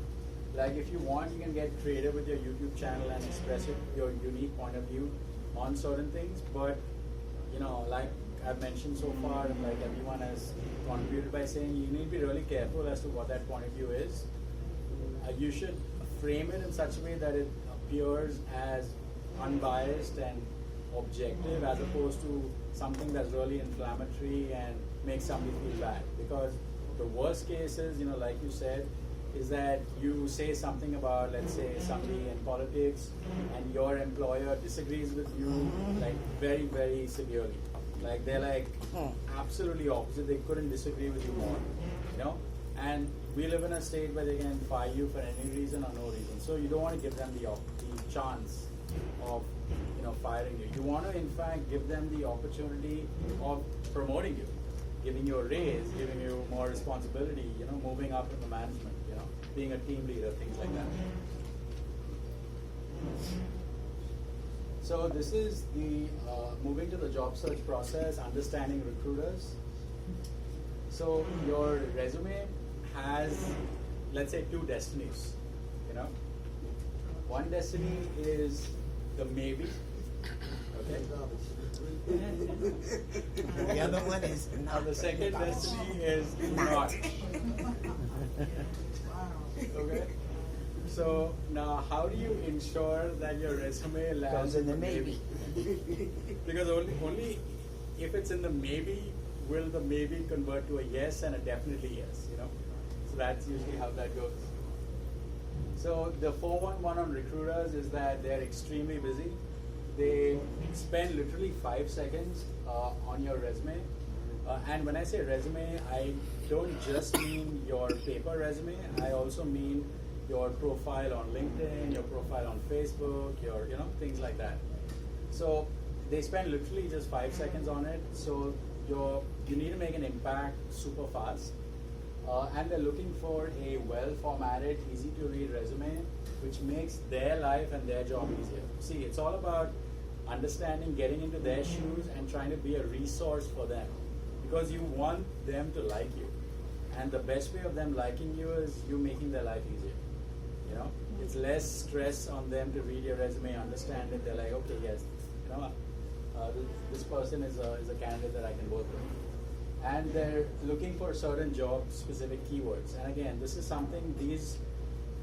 Like if you want, you can get creative with your YouTube channel and express your unique point of view on certain things, but like I've mentioned so far, and like everyone has contributed by saying, you need to be really careful as to what that point of view is. You should frame it in such a way that it appears as unbiased and objective, as opposed to something that's really inflammatory and makes somebody feel bad. Because the worst case is, like you said, is that you say something about, let's say, somebody in politics, and your employer disagrees with you like very, very severely. Like they're like absolutely opposite. They couldn't disagree with you more, And we live in a state where they can fire you for any reason or no reason. So you don't want to give them the chance of firing you. You want to in fact give them the opportunity of promoting you, giving you a raise, giving you more responsibility, moving up in the management, being a team leader, things like that. So this is the moving to the job search process, understanding recruiters. So your resume has, let's say, 2 destinies. One destiny is the maybe, Okay. The other one is Now not. the second destiny is Not. not. Wow. Okay. So now, how do you ensure that your resume lands Goes in the maybe. Because only if it's in the maybe will the maybe convert to a yes and a definitely yes. You know. So that's usually how that goes. So the 411 on recruiters is that they're extremely busy. They spend literally 5 seconds on your resume. And when I say resume, I don't just mean your paper resume. I also mean your profile on LinkedIn, your profile on Facebook, your things like that. So they spend literally just 5 seconds on it. So you need to make an impact super fast. And they're looking for a well-formatted, easy-to-read resume, which makes their life and their job easier. See, it's all about understanding, getting into their shoes, and trying to be a resource for them. Because you want them to like you. And the best way of them liking you is you making their life easier. You know? It's less stress on them to read your resume, understand it. They're like, okay, yes, this person is a candidate that I can work with. And they're looking for certain job-specific keywords. And again, these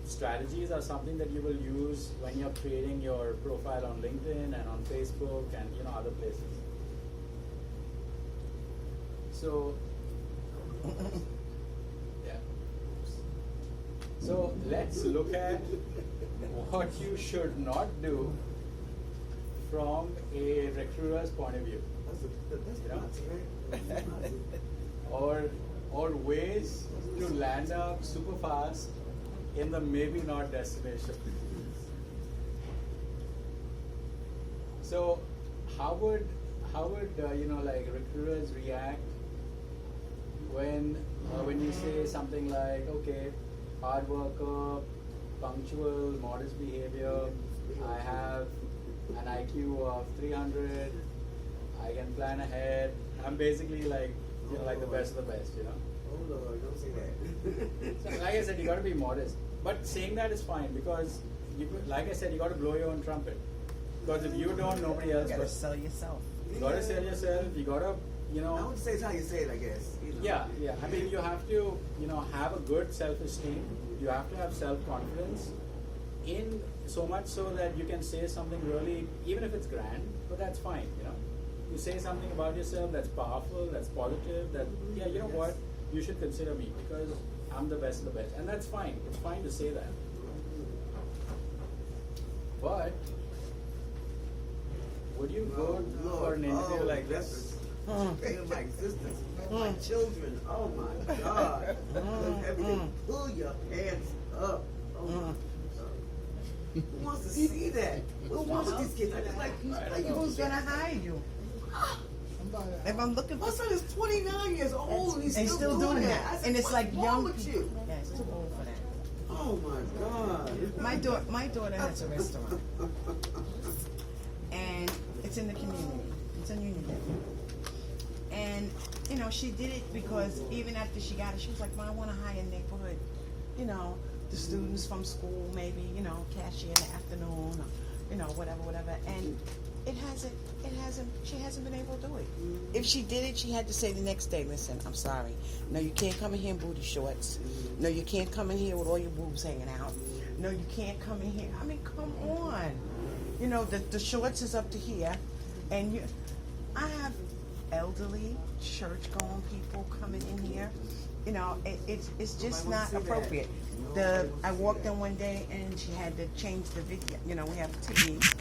strategies are something that you will use when you're creating your profile on LinkedIn and on Facebook and other places. So, yeah. So let's look at what you should not do from a recruiter's point of view. Or ways to land up super fast in the maybe not destination. So how would recruiters react when you say something like, okay, hard worker, punctual, modest behavior, I have an IQ of 300, I can plan ahead, I'm basically like the best of the best, Oh Lord, don't say that. So like I said, you got to be modest. But saying that is fine because, like I said, you got to blow your own trumpet. Because if you don't, nobody else You gotta will. sell yourself. You got to sell yourself. You got to, I would say it's how you say it, I guess. Yeah. I mean, you have to, have a good self-esteem. You have to have self-confidence. In so much so that you can say something really, even if it's grand, but that's fine. You say something about yourself that's powerful, that's positive. That what, you should consider me because I'm the best of the best, and that's fine. It's fine to say that. But would you go for an interview like this? Paying my existence, my children. Oh my God! Everything. Pull your pants up. Oh my God. Who wants to see that? Who wants these kids? I just like Who's gonna hire you? If I'm looking for my son is 29 years old and he's still doing that. I said, and it's what's like wrong young with people. you? Yeah, it's too old for that. Oh my God! My daughter has a restaurant, and it's in the community. It's in Uniondale, and she did it because even after she got it, she was like, "Mom, I want to hire neighborhood, the students from school, maybe cashier in the afternoon, or, whatever." And she hasn't been able to do it. If she did it, she had to say the next day, listen, I'm sorry. No, you can't come in here in booty shorts. No, you can't come in here with all your boobs hanging out. No, you can't come in here. I mean, come on. The shorts is up to here. And I have elderly, church-going people coming in here. It's just not appropriate. I walked in one day and she had to change the video. We have TV.